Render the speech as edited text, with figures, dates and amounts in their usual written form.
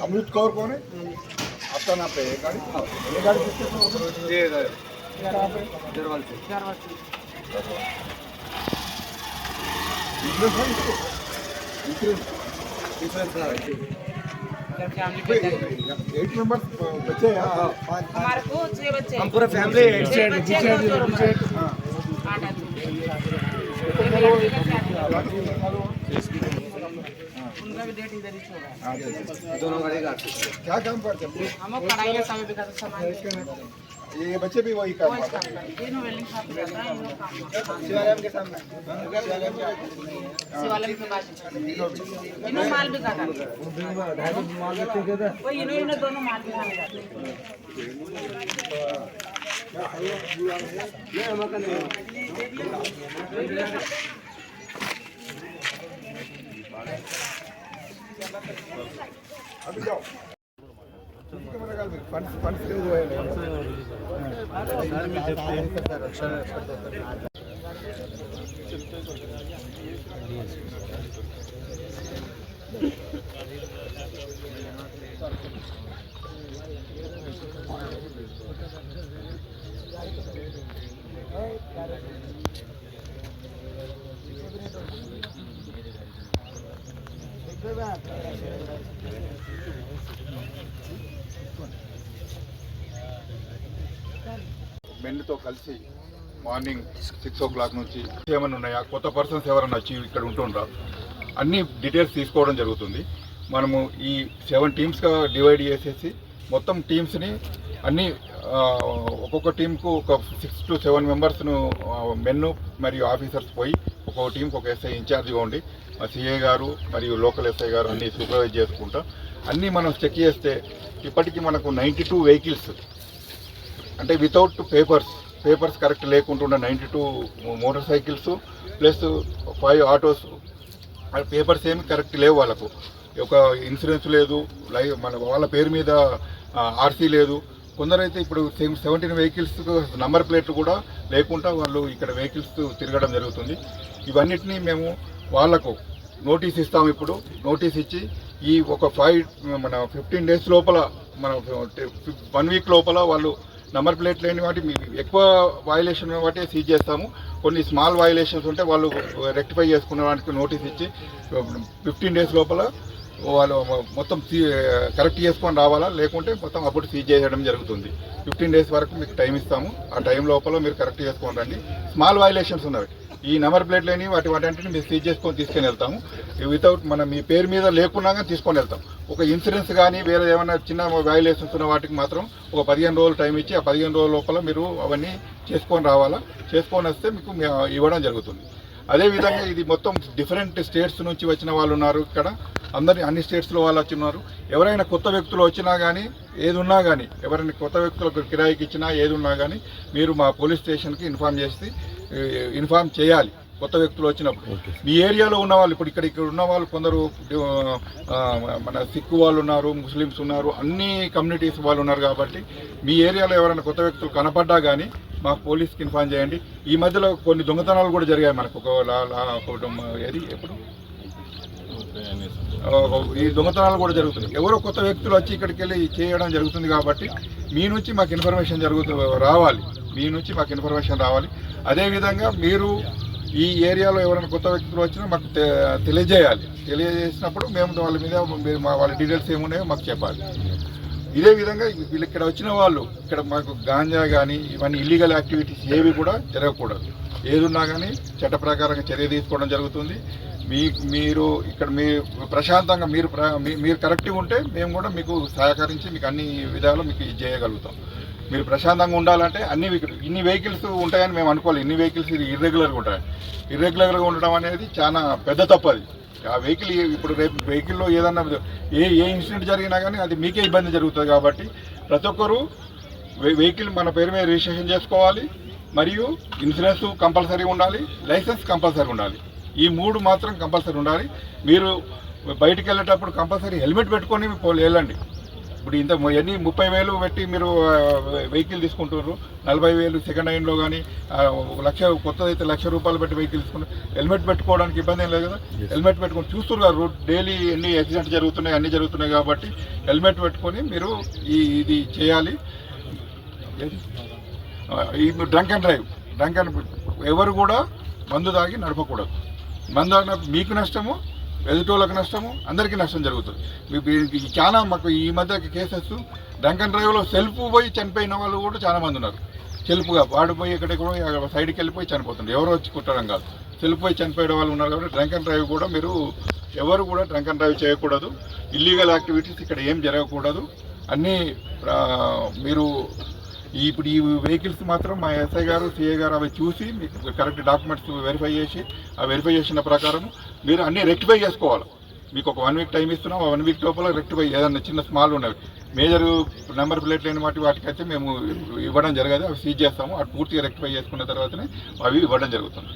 अमृत कौर कौन है? आपका नाम पे है गाड़ी? ये गाड़ी किसके कहाँ पे? जरवाल से। एट मेंबर्स बच्चे हैं। हमारे को 6 बच्चे, हम पूरा फैमिली है। उनका भी डेट इधर ही छोड़ा है। दोनों गाड़ी का क्या काम करते हैं? हम कढ़ाई का सामान बिका सामान, ये बच्चे भी वही काम करते हैं। तीनों वेल्डिंग शॉप पे जाता है, इन लोग काम शिवालयम के सामने शिवालय के पास इन्हों माल बिकाता है। वो इन्होंने दोनों माल बिकाने जाते हैं। अभी जाओ फंड्स जो है మెన్తో కలిసి మార్నింగ్ 6 o'clock నుంచి ఏమైనా ఉన్నాయా, కొత్త పర్సన్స్ ఎవరైనా వచ్చి ఇక్కడ ఉంటుండ్రా, అన్ని డీటెయిల్స్ తీసుకోవడం జరుగుతుంది. మనము ఈ 7 టీమ్స్గా డివైడ్ చేసేసి మొత్తం టీమ్స్ని అన్ని ఒక్కొక్క టీంకు ఒక 6 to 7 మెంబర్స్ను మెన్ను మరియు ఆఫీసర్స్ పోయి ఒక్కొక్క టీంకి ఒక ఎస్ఐ ఇన్ఛార్జ్గా ఉండి సిఐ గారు మరియు లోకల్ ఎస్ఐ గారు అన్నీ సూపర్వైజ్ చేసుకుంటా అన్నీ మనం చెక్ చేస్తే ఇప్పటికీ మనకు 92 వెహికల్స్ అంటే వితౌట్ పేపర్స్ కరెక్ట్ లేకుండా 92 motor cycles plus 5 autos papers ఏమి కరెక్ట్ లేవు, వాళ్ళకు ఒక ఇన్సూరెన్స్ లేదు, మన వాళ్ళ పేరు మీద ఆర్సీ లేదు. కొందరైతే ఇప్పుడు 17 వెహికల్స్ నంబర్ ప్లేట్లు కూడా లేకుండా వాళ్ళు ఇక్కడ వెహికల్స్ తిరగడం జరుగుతుంది. ఇవన్నిటినీ మేము వాళ్లకు నోటీస్ ఇస్తాము. ఇప్పుడు నోటీస్ ఇచ్చి ఈ ఒక 15 days లోపల మన 1 week లోపల వాళ్ళు నంబర్ ప్లేట్ లేని వాటి ఎక్కువ వయలేషన్ వాటి సీజ్ చేస్తాము. కొన్ని స్మాల్ వయలేషన్స్ ఉంటే వాళ్ళు రెక్టిఫై చేసుకునే వాటికి నోటీస్ ఇచ్చి 15 days లోపల వాళ్ళు మొత్తం కరెక్ట్ చేసుకొని రావాలా, లేకుంటే మొత్తం అప్పుడు సీజ్ చేయడం జరుగుతుంది. 15 days వరకు మీకు టైం ఇస్తాము. ఆ టైం లోపల మీరు కరెక్ట్ చేసుకొని రండి. స్మాల్ వయలేషన్స్ ఉన్నవి, ఈ నెంబర్ ప్లేట్ లేని వాటింటిని మీరు సీజ్ చేసుకొని తీసుకొని వెళ్తాము. వితౌట్ మీ పేరు మీద లేకున్నా కానీ తీసుకొని వెళ్తాం. ఒక ఇన్సూరెన్స్ కానీ వేరే ఏమైనా చిన్న వయలేషన్స్ ఉన్న వాటికి మాత్రం ఒక 15 రోజులు టైం ఇచ్చి ఆ 15 రోజుల లోపల మీరు అవన్నీ చేసుకొని రావాలా. చేసుకొని వస్తే మీకు ఇవ్వడం జరుగుతుంది. అదేవిధంగా ఇది మొత్తం డిఫరెంట్ స్టేట్స్ నుంచి వచ్చిన వాళ్ళు ఉన్నారు. ఇక్కడ అన్ని స్టేట్స్లో వాళ్ళు వచ్చి ఉన్నారు. ఎవరైనా కొత్త వ్యక్తులు వచ్చినా కానీ ఏది ఉన్నా కానీ, ఎవరైనా కొత్త వ్యక్తులకు కిరాయికి ఇచ్చినా ఏది ఉన్నా కానీ మీరు మా పోలీస్ స్టేషన్కి ఇన్ఫార్మ్ చేయాలి. కొత్త వ్యక్తులు వచ్చినప్పుడు మీ ఏరియాలో ఉన్న వాళ్ళు, ఇప్పుడు ఇక్కడ ఉన్న వాళ్ళు కొందరు మన సిక్కు వాళ్ళు ఉన్నారు, ముస్లిమ్స్ ఉన్నారు, అన్ని కమ్యూనిటీస్ వాళ్ళు ఉన్నారు. కాబట్టి మీ ఏరియాలో ఎవరైనా కొత్త వ్యక్తులు కనపడ్డా కానీ మాకు పోలీస్కి ఇన్ఫార్మ్ చేయండి. ఈ మధ్యలో కొన్ని దొంగతనాలు కూడా జరిగాయి మనకు. ఈ దొంగతనాలు కూడా జరుగుతున్నాయి. ఎవరో కొత్త వ్యక్తులు వచ్చి ఇక్కడికి వెళ్ళి చేయడం జరుగుతుంది. కాబట్టి మీ నుంచి మాకు ఇన్ఫర్మేషన్ రావాలి. అదేవిధంగా మీరు ఈ ఏరియాలో ఎవరైనా కొత్త వ్యక్తులు వచ్చినా మాకు తెలియజేసినప్పుడు మేము వాళ్ళ మీద వాళ్ళ డీటెయిల్స్ ఏమున్నాయో మాకు చెప్పాలి. ఇదే విధంగా వీళ్ళు ఇక్కడ వచ్చిన వాళ్ళు ఇక్కడ మాకు గాంజా కానీ ఇవన్నీ ఇల్లీగల్ యాక్టివిటీస్ ఏవి కూడా జరగకూడదు. ఏదున్నా కానీ చట్ట ప్రకారంగా చర్య తీసుకోవడం జరుగుతుంది. మీరు ఇక్కడ ప్రశాంతంగా మీరు కరెక్ట్గా ఉంటే మేము కూడా మీకు సహకరించి మీకు అన్ని విధాలు మీకు చేయగలుగుతాం. మీరు ప్రశాంతంగా ఉండాలంటే ఇన్ని వెహికల్స్ ఉంటాయని మేము అనుకోవాలి. ఇన్ని వెహికల్స్ ఇర్రెగ్యులర్గా ఉంటాయి. ఇర్రెగ్యులర్గా ఉండడం అనేది చాలా పెద్ద తప్పు. అది ఆ వెహికల్ ఇప్పుడు రేపు వెహికల్లో ఏదన్నా ఏ ఇన్సిడెంట్ జరిగినా కానీ అది మీకే ఇబ్బంది జరుగుతుంది. కాబట్టి ప్రతి ఒక్కరూ వెహికల్ మన పేరు మీద రిజిస్ట్రేషన్ చేసుకోవాలి. మరియు ఇన్సూరెన్స్ కంపల్సరీ ఉండాలి, లైసెన్స్ కంపల్సరీ ఉండాలి. ఈ 3 మాత్రం కంపల్సరీ ఉండాలి. మీరు బయటికి వెళ్ళేటప్పుడు కంపల్సరీ హెల్మెట్ పెట్టుకొని వెళ్ళండి. ఇప్పుడు ఇంత ఎన్ని 30,000 పెట్టి మీరు వెహికల్ తీసుకుంటున్నారు, 40,000 సెకండ్ హ్యాండ్లో కానీ 1,00,000 కొత్తదైతే ₹1,00,000 పెట్టి వెహికల్ తీసుకుంటారు. హెల్మెట్ పెట్టుకోవడానికి ఇబ్బంది ఏం లేదు కదా, హెల్మెట్ పెట్టుకొని చూస్తున్నారు రోడ్ డైలీ ఎన్ని యాక్సిడెంట్ జరుగుతున్నాయి అన్నీ జరుగుతున్నాయి కాబట్టి హెల్మెట్ పెట్టుకొని మీరు ఇది చేయాలి. ఈ డ్రంక్ అండ్ డ్రైవ్ ఎవరు కూడా మందు తాగి నడపకూడదు. మందు తాగిన మీకు నష్టము, ఎదుటోళ్ళకి నష్టము, అందరికీ నష్టం జరుగుతుంది. చాలా మాకు ఈ మధ్య కేసెస్ డ్రంక్ అండ్ డ్రైవ్లో సెల్ఫ్ పోయి చనిపోయిన వాళ్ళు కూడా చాలా మంది ఉన్నారు. సెల్ఫ్గా వాడిపోయి ఎక్కడెక్కడో సైడ్కి వెళ్ళిపోయి చనిపోతుంది, ఎవరో వచ్చి కుట్టడం కాదు, సెల్ఫ్ పోయి చనిపోయే వాళ్ళు ఉన్నారు. కాబట్టి డ్రంక్ అండ్ డ్రైవ్ కూడా మీరు ఎవరు కూడా డ్రంక్ అండ్ డ్రైవ్ చేయకూడదు. ఇల్లీగల్ యాక్టివిటీస్ ఇక్కడ ఏం జరగకూడదు. అన్నీ మీరు ఇప్పుడు ఈ వెహికల్స్ మాత్రం మా ఎస్ఐ గారు సిఐ గారు అవి చూసి మీకు కరెక్ట్ డాక్యుమెంట్స్ వెరిఫై చేసి ఆ వెరిఫై చేసిన ప్రకారం మీరు అన్నీ రెక్టిఫై చేసుకోవాలి. మీకు ఒక 1 వీక్ టైం ఇస్తున్నాం, ఆ 1 వీక్ లోపల రెక్టిఫై ఏదన్నా చిన్న స్మాల్ ఉన్నవి మేజర్ నెంబర్ ప్లేట్ లేని వాటికైతే మేము ఇవ్వడం జరగదు, అవి సీజ్ చేస్తాము. అవి పూర్తిగా రెక్టిఫై చేసుకున్న తర్వాతనే అవి ఇవ్వడం జరుగుతుంది.